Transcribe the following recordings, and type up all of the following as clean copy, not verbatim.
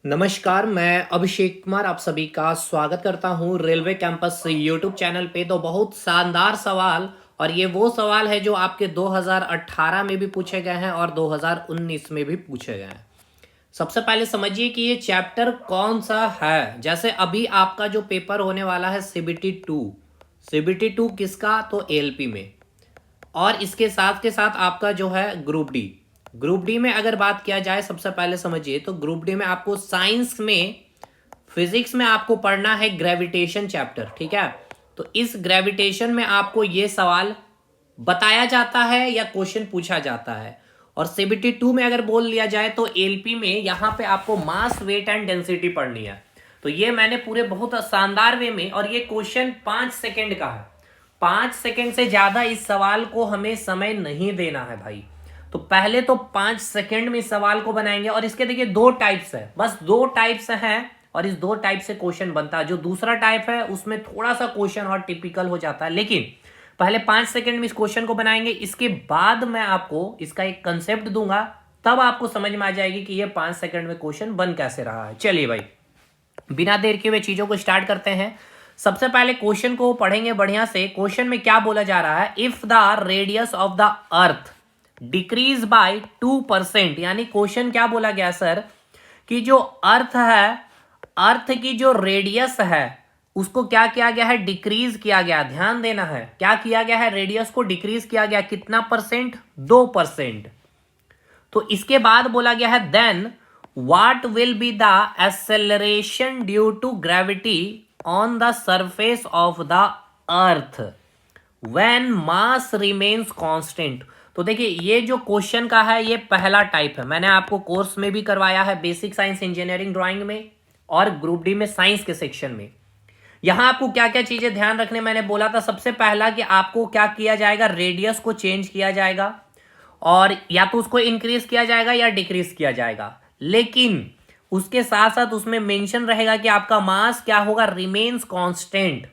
नमस्कार, मैं अभिषेक कुमार आप सभी का स्वागत करता हूं रेलवे कैंपस यूट्यूब चैनल पे। तो बहुत शानदार सवाल, और ये वो सवाल है जो आपके 2018 में भी पूछे गए हैं और 2019 में भी पूछे गए हैं। सबसे पहले समझिए कि ये चैप्टर कौन सा है। जैसे अभी आपका जो पेपर होने वाला है CBT 2 किसका, तो एलपी में, और इसके साथ के साथ आपका जो है ग्रुप डी में अगर बात किया जाए, सबसे पहले समझिए तो ग्रुप डी में आपको साइंस में, फिजिक्स में आपको पढ़ना है ग्रेविटेशन चैप्टर, ठीक है। तो इस ग्रेविटेशन में आपको ये सवाल बताया जाता है या क्वेश्चन पूछा जाता है। और CBT 2 में अगर बोल लिया जाए तो एलपी में यहाँ पे आपको मास, वेट एंड डेंसिटी पढ़नी है। तो ये मैंने पूरे बहुत शानदार वे में, और ये क्वेश्चन 5 सेकेंड का है। 5 सेकेंड से ज्यादा इस सवाल को हमें समय नहीं देना है भाई। तो पहले तो 5 सेकेंड में इस सवाल को बनाएंगे। और इसके देखिए 2 टाइप्स है, बस 2 टाइप्स हैं, और इस 2 टाइप से क्वेश्चन बनता है। जो दूसरा टाइप है उसमें थोड़ा सा क्वेश्चन और टिपिकल हो जाता है, लेकिन पहले 5 सेकेंड में इस क्वेश्चन को बनाएंगे। इसके बाद मैं आपको इसका एक कंसेप्ट दूंगा, तब आपको समझ में आ जाएगी कि ये 5 सेकेंड में क्वेश्चन बन कैसे रहा है। चलिए भाई, बिना देर के हुए चीजों को स्टार्ट करते हैं। सबसे पहले क्वेश्चन को पढ़ेंगे बढ़िया से। क्वेश्चन में क्या बोला जा रहा है, if the radius of the earth decrease by 2%, यानी क्वेश्चन क्या बोला गया सर, कि जो अर्थ है, अर्थ की जो रेडियस है उसको क्या किया गया है, डिक्रीज किया गया। ध्यान देना है, क्या किया गया है, रेडियस को डिक्रीज किया गया। कितना परसेंट, 2%। तो इसके बाद बोला गया है then what will be the acceleration due to gravity on the surface of the earth when mass remains constant. तो देखिए ये जो क्वेश्चन का है ये पहला टाइप है, मैंने आपको कोर्स में भी करवाया है, बेसिक साइंस इंजीनियरिंग ड्राइंग में और ग्रुप डी में साइंस के सेक्शन में। यहां आपको क्या क्या चीजें ध्यान रखने मैंने बोला था। सबसे पहला कि आपको क्या किया जाएगा, रेडियस को चेंज किया जाएगा, और या तो उसको इंक्रीज किया जाएगा या डिक्रीज किया जाएगा, लेकिन उसके साथ साथ उसमें मेंशन रहेगा कि आपका मास क्या होगा, रिमेन्स कांस्टेंट।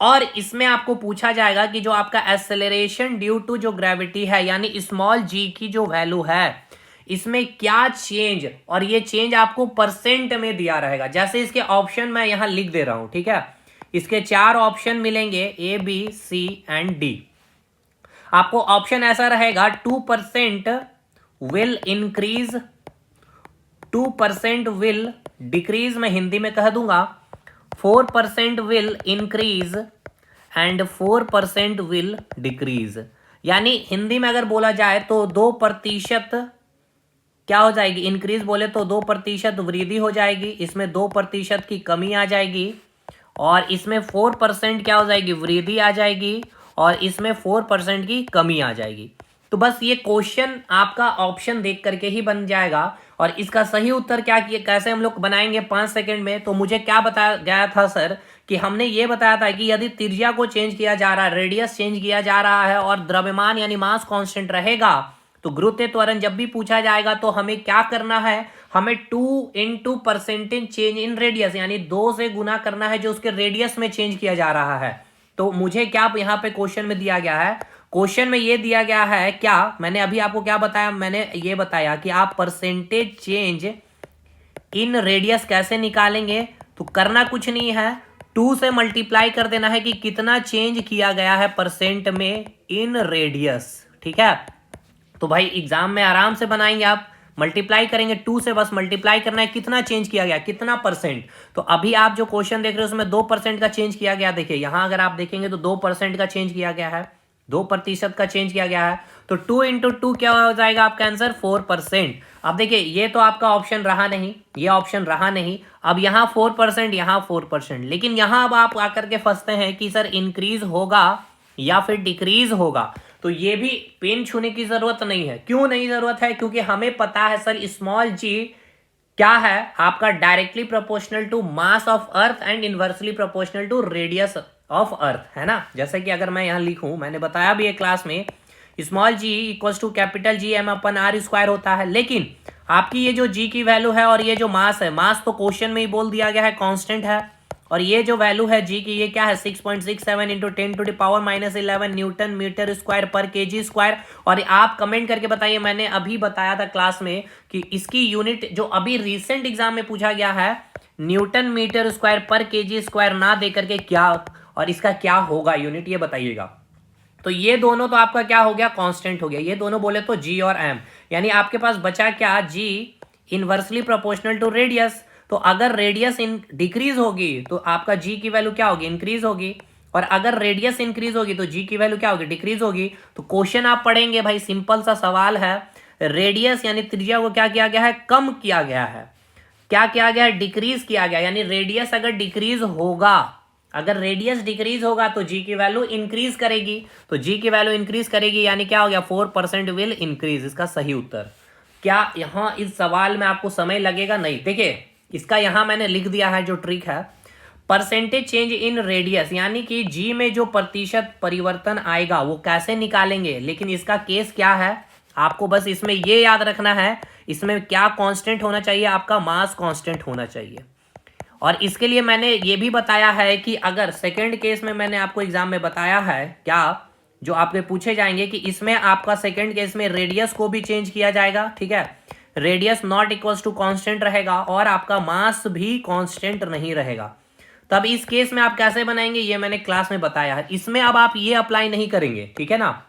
और इसमें आपको पूछा जाएगा कि जो आपका एक्सेलरेशन ड्यू टू जो ग्रेविटी है, यानी स्मॉल जी की जो वैल्यू है, इसमें क्या चेंज, और ये चेंज आपको परसेंट में दिया रहेगा। जैसे इसके ऑप्शन मैं यहां लिख दे रहा हूं, ठीक है। इसके 4 ऑप्शन मिलेंगे, A, B, C and D। आपको ऑप्शन ऐसा रहेगा, 2% विल इंक्रीज, 2% विल डिक्रीज, मैं हिंदी में कह दूंगा 4% will increase and 4% will decrease. यानी हिंदी में अगर बोला जाए तो 2% क्या हो जाएगी, इंक्रीज बोले तो 2% वृद्धि हो जाएगी, इसमें 2% की कमी आ जाएगी, और इसमें 4% क्या हो जाएगी, वृद्धि आ जाएगी, और इसमें 4% की कमी आ जाएगी। तो बस ये क्वेश्चन आपका ऑप्शन देख करके ही बन जाएगा। और इसका सही उत्तर क्या किए, कैसे हम लोग बनाएंगे 5 सेकंड में। तो मुझे क्या बताया गया था सर, कि हमने ये बताया था कि यदि त्रिज्या को चेंज किया जा रहा है, रेडियस चेंज किया जा रहा है, और द्रव्यमान यानी मास कांस्टेंट रहेगा, तो गुरुत्व त्वरण जब भी पूछा जाएगा तो हमें क्या करना है, हमें 2 into percentage change in radius, यानी 2 से गुना करना है जो उसके रेडियस में चेंज किया जा रहा है। तो मुझे क्या यहाँ पे क्वेश्चन में दिया गया है, क्वेश्चन में ये दिया गया है क्या, मैंने अभी आपको क्या बताया, मैंने ये बताया कि आप परसेंटेज चेंज इन रेडियस कैसे निकालेंगे। तो करना कुछ नहीं है, 2 से मल्टीप्लाई कर देना है कि कितना चेंज किया गया है परसेंट में इन रेडियस, ठीक है। तो भाई एग्जाम में आराम से बनाएंगे आप, मल्टीप्लाई करेंगे, 2 से बस मल्टीप्लाई करना है, कितना चेंज किया गया, कितना परसेंट। तो अभी आप जो क्वेश्चन देख रहे हो उसमें 2% का चेंज किया गया। देखिए यहां अगर आप देखेंगे तो 2% का चेंज किया गया है, 2% का चेंज किया गया है। तो 2 इंटू 2 क्या हो जाएगा आपका आंसर, 4%। अब देखिए ये तो आपका ऑप्शन रहा नहीं, ये ऑप्शन रहा नहीं। अब यहाँ 4%, यहाँ 4%, लेकिन यहाँ अब आप आकर के फंसते हैं कि सर इंक्रीज होगा या फिर डिक्रीज होगा। तो ये भी पेन छूने की जरूरत नहीं है। क्यों नहीं जरूरत है, क्योंकि हमें पता है सर स्मॉल जी क्या है, आपका directly proportional to mass of earth and inversely proportional to radius of earth, है ना। जैसे कि अगर मैं यहां लिखूं, मैंने बताया भी एक क्लास में, small g equals to capital G M upon R square होता है। लेकिन आपकी ये जो जी की वैल्यू है और ये जो मास है, मास तो क्वेश्चन में ही बोल दिया गया है कांस्टेंट है, और ये जो वैल्यू है जी की ये क्या है 6.67 इंटू 10⁻⁻11 न्यूटन मीटर स्क्वायर पर केजी स्क्वायर। और आप कमेंट करके बताइए, मैंने अभी बताया था क्लास में कि इसकी यूनिट जो अभी रिसेंट एग्जाम में पूछा गया है न्यूटन मीटर स्क्वायर पर केजी स्क्वायर ना दे करके क्या, और इसका क्या होगा यूनिट ये बताइएगा। तो ये दोनों तो आपका क्या हो गया कांस्टेंट हो गया, ये दोनों बोले तो जी और एम, यानी आपके पास बचा क्या जी इनवर्सली प्रोपोर्शनल टू रेडियस। तो अगर रेडियस डिक्रीज होगी तो आपका जी की वैल्यू क्या होगी इंक्रीज होगी, और अगर रेडियस इंक्रीज होगी तो जी की वैल्यू क्या होगी डिक्रीज होगी। तो क्वेश्चन आप पढ़ेंगे भाई, सिंपल सा सवाल है, रेडियस यानी त्रिज्या को क्या किया गया है कम किया गया है, क्या किया गया है डिक्रीज किया गया, यानी रेडियस अगर डिक्रीज होगा, अगर रेडियस डिक्रीज होगा तो जी की वैल्यू इंक्रीज करेगी, तो जी की वैल्यू इंक्रीज करेगी यानी क्या हो गया 4% विल इंक्रीज, इसका सही उत्तर। क्या यहां इस सवाल में आपको समय लगेगा? नहीं। देखिए इसका यहां मैंने लिख दिया है जो ट्रिक है, परसेंटेज चेंज इन रेडियस, यानी कि जी में जो प्रतिशत परिवर्तन आएगा वो कैसे निकालेंगे, लेकिन इसका केस क्या है आपको बस इसमें ये याद रखना है, इसमें क्या कांस्टेंट होना चाहिए, आपका मास कांस्टेंट होना चाहिए। और इसके लिए मैंने ये भी बताया है कि अगर सेकंड केस में मैंने आपको एग्जाम में बताया है क्या, जो आपके पूछे जाएंगे कि इसमें आपका सेकंड केस में रेडियस को भी चेंज किया जाएगा, ठीक है, radius not equals to constant रहेगा और आपका मास भी कांस्टेंट नहीं रहेगा। तब इस केस में आप कैसे बनाएंगे ये मैंने क्लास में बताया है, इसमें अब आप ये अप्लाई नहीं करेंगे, ठीक है ना,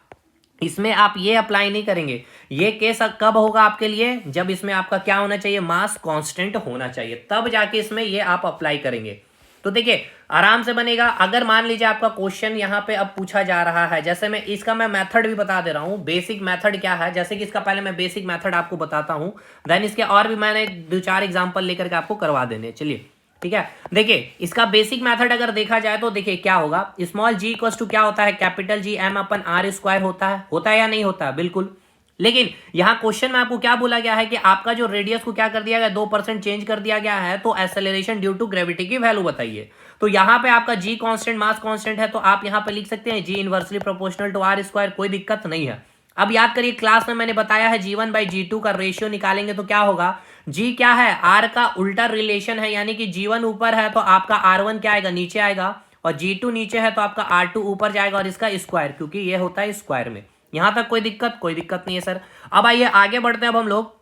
इसमें आप ये अप्लाई नहीं करेंगे। ये केस कब होगा आपके लिए, जब इसमें आपका क्या होना चाहिए मास कांस्टेंट होना चाहिए, तब जाके इसमें ये आप अप्लाई करेंगे। तो देखिए आराम से बनेगा। अगर मान लीजिए आपका क्वेश्चन यहाँ पे अब पूछा जा रहा है, जैसे मैं इसका मैं मेथड भी बता दे रहा हूँ, बेसिक मेथड क्या है, जैसे कि इसका पहले मैं बेसिक मेथड आपको बताता हूँ, देन इसके और भी मैंने 2-4 एग्जाम्पल लेकर के आपको करवा देने। चलिए ठीक है, देखिए इसका बेसिक मेथड अगर देखा जाए तो देखिए क्या होगा, स्मॉल जी इक्वल्स टू क्या होता है capital G M upon R square होता है या नहीं होता है, बिल्कुल। लेकिन यहां क्वेश्चन में आपको क्या बोला गया है कि आपका जो रेडियस को क्या कर दिया गया 2% चेंज कर दिया गया है, तो एक्सेलरेशन ड्यू टू ग्रेविटी की वैल्यू बताइए। तो यहां पे आपका जी कांस्टेंट मास कांस्टेंट है, तो आप यहां पे लिख सकते हैं g inversely proportional to r square, कोई दिक्कत नहीं है। अब याद करिए क्लास में मैंने बताया है G1/G2 का रेशियो निकालेंगे तो क्या होगा, जी क्या है आर का उल्टा रिलेशन है, यानी कि G1 ऊपर है तो आपका R1 क्या आएगा नीचे आएगा, और G2 नीचे है तो आपका R2 ऊपर जाएगा, और इसका स्क्वायर क्योंकि ये होता है स्क्वायर में। यहां तक कोई दिक्कत नहीं है सर। अब आइए आगे बढ़ते हैं अब हम लोग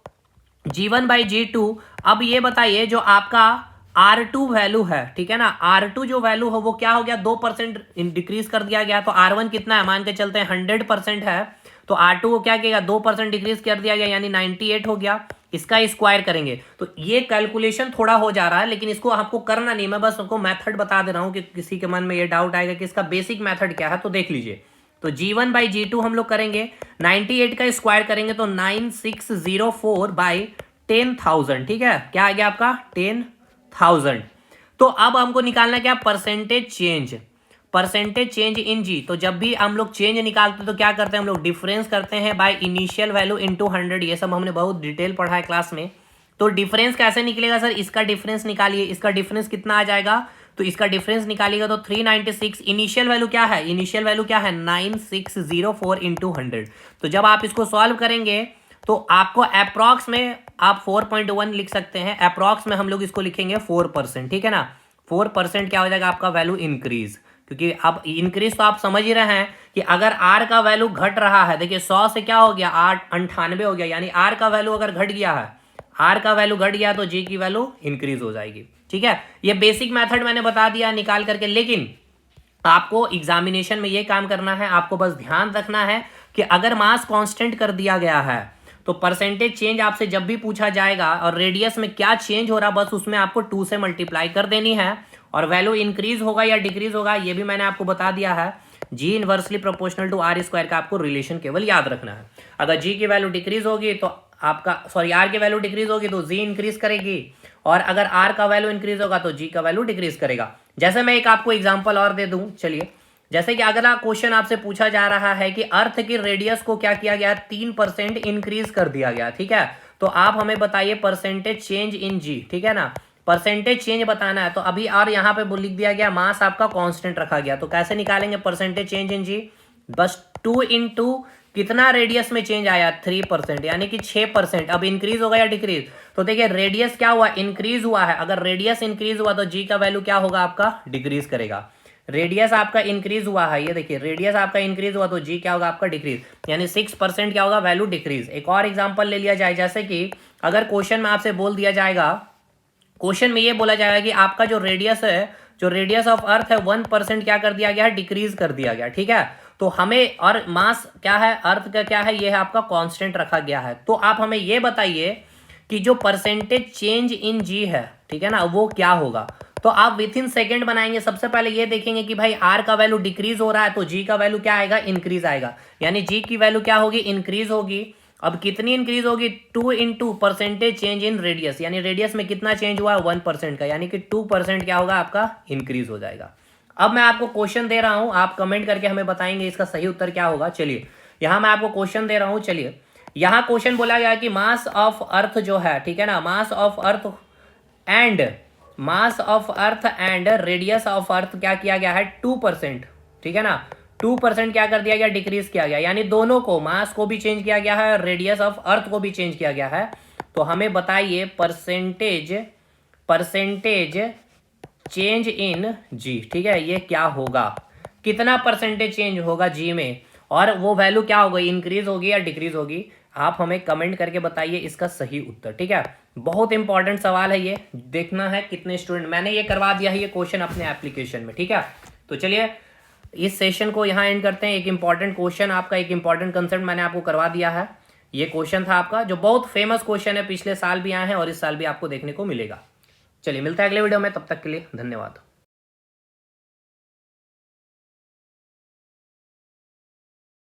G1/G2। अब ये बताइए जो आपका R2 वैल्यू है, ठीक है ना, R2 जो वैल्यू हो वो क्या हो गया 2% डिक्रीज कर दिया गया, तो R1 कितना है मान के चलते हैं 100% है, तो R2 को क्या किया 2% डिक्रीज कर दिया गया यानी 98 हो गया, इसका स्क्वायर करेंगे। तो ये कैलकुलेशन थोड़ा हो जा रहा है, लेकिन इसको आपको करना नहीं, मैं बस आपको मेथड बता दे रहा हूं कि किसी के मन में ये डाउट आएगा कि इसका बेसिक मेथड क्या है, तो देख लीजिए। तो G1/G2 हम लोग करेंगे 98 का स्क्वायर करेंगे तो 9604/10,000, ठीक है, क्या आ गया आपका 10,000। तो अब हमको निकालना क्या परसेंटेज चेंज इन जी। तो जब भी हम लोग चेंज निकालते तो क्या करते हैं हम लोग डिफरेंस करते हैं बाय इनिशियल वैल्यू इनटू 100, ये सब हमने बहुत डिटेल पढ़ा है क्लास में। तो डिफरेंस कैसे निकलेगा सर, इसका डिफरेंस निकालिए, इसका डिफरेंस कितना आ जाएगा, तो इसका डिफरेंस निकालिएगा तो 396, इनिशियल वैल्यू क्या है 9604 इंटू 100। तो जब आप इसको सॉल्व करेंगे तो आपको अप्रॉक्स में आप 4.1 लिख सकते हैं, अप्रॉक्स में हम लोग इसको लिखेंगे 4%, ठीक है ना, 4% क्या हो जाएगा आपका वैल्यू इंक्रीज, क्योंकि अब इंक्रीज तो आप समझ ही रहे हैं कि अगर आर का वैल्यू घट रहा है, देखिए 100 से क्या हो गया 98 हो गया, यानी आर का वैल्यू अगर घट गया है, आर का वैल्यू घट गया तो जी की वैल्यू इंक्रीज हो जाएगी, ठीक है। ये बेसिक मेथड मैंने बता दिया निकाल करके, लेकिन आपको एग्जामिनेशन में ये काम करना है, आपको बस ध्यान रखना है कि अगर मास कांस्टेंट कर दिया गया है तो परसेंटेज चेंज आपसे जब भी पूछा जाएगा और रेडियस में क्या चेंज हो रहा बस उसमें आपको 2 से मल्टीप्लाई कर देनी है, और वैल्यू इंक्रीज होगा या डिक्रीज होगा ये भी मैंने आपको बता दिया है। G inversely proportional to r square का आपको रिलेशन केवल याद रखना है। अगर जी की वैल्यू डिक्रीज होगी तो आपका आर की वैल्यू डिक्रीज होगी तो जी इंक्रीज करेगी, और अगर आर का वैल्यू इंक्रीज होगा तो जी का वैल्यू डिक्रीज करेगा। जैसे मैं एक आपको एग्जांपल और दे दूं, चलिए, जैसे कि अगला क्वेश्चन आपसे पूछा जा रहा है कि अर्थ की रेडियस को क्या किया गया 3% इंक्रीज कर दिया गया, ठीक है, तो आप हमें बताइए परसेंटेज चेंज इन जी, ठीक है ना, परसेंटेज चेंज बताना है। तो अभी और यहाँ पे लिख दिया गया मास आपका कांस्टेंट रखा गया, तो कैसे निकालेंगे परसेंटेज चेंज इन जी, बस 2 इंटू कितना रेडियस में चेंज आया, 3%, यानी कि 6%। अब इंक्रीज होगा या डिक्रीज, तो देखिए रेडियस क्या हुआ, इंक्रीज हुआ है। अगर रेडियस इंक्रीज हुआ तो जी का वैल्यू क्या होगा आपका, डिक्रीज करेगा। रेडियस आपका इंक्रीज हुआ है, ये देखिए रेडियस आपका इंक्रीज हुआ तो जी क्या होगा आपका, डिक्रीज, यानी 6% क्या होगा, वैल्यू डिक्रीज। एक और एग्जांपल ले लिया जाए, जैसे कि अगर क्वेश्चन में आपसे बोल दिया जाएगा, क्वेश्चन में ये बोला जाएगा कि आपका जो रेडियस है, जो रेडियस ऑफ अर्थ है 1% क्या कर दिया गया है, डिक्रीज कर दिया गया, ठीक है। तो हमें, और मास क्या है, अर्थ का क्या है, ये है आपका कांस्टेंट रखा गया है। तो आप हमें ये बताइए कि जो परसेंटेज चेंज इन जी है, ठीक है ना, वो क्या होगा। तो आप विथ इन सेकेंड बनाएंगे। सबसे पहले ये देखेंगे कि भाई आर का वैल्यू डिक्रीज हो रहा है तो जी का वैल्यू क्या आएगा, इंक्रीज आएगा, यानी जी की वैल्यू क्या होगी, इंक्रीज होगी। अब कितनी इंक्रीज होगी, 2 into percentage change in radius, यानी रेडियस में कितना चेंज हुआ है, 1% का, यानी कि 2% क्या होगा आपका, इंक्रीज हो जाएगा। अब मैं आपको क्वेश्चन दे रहा हूं, आप कमेंट करके हमें बताएंगे इसका सही उत्तर क्या होगा। चलिए यहां मैं आपको क्वेश्चन दे रहा हूं। चलिए यहां क्वेश्चन बोला गया कि मास ऑफ अर्थ जो है, ठीक है ना, mass of earth and radius of earth क्या किया गया है, 2%, ठीक है ना, 2% क्या कर दिया गया, डिक्रीज किया गया, यानी दोनों को, मास को भी चेंज किया गया है और रेडियस ऑफ अर्थ को भी चेंज किया गया है। तो हमें बताइए परसेंटेज चेंज इन जी, ठीक है, ये क्या होगा, कितना परसेंटेज चेंज होगा जी में, और वो वैल्यू क्या होगी, इंक्रीज होगी या डिक्रीज होगी। आप हमें कमेंट करके बताइए इसका सही उत्तर, ठीक है। बहुत इंपॉर्टेंट सवाल है ये, देखना है कितने स्टूडेंट, मैंने ये करवा दिया है ये क्वेश्चन अपने एप्लीकेशन में, ठीक है। तो चलिए इस सेशन को यहाँ एंड करते हैं। एक इंपॉर्टेंट क्वेश्चन आपका, एक इंपॉर्टेंट कंसेप्ट मैंने आपको करवा दिया है। ये क्वेश्चन था आपका, जो बहुत फेमस क्वेश्चन है, पिछले साल भी आए हैं और इस साल भी आपको देखने को मिलेगा। चलिए मिलता है अगले वीडियो में, तब तक के लिए धन्यवाद।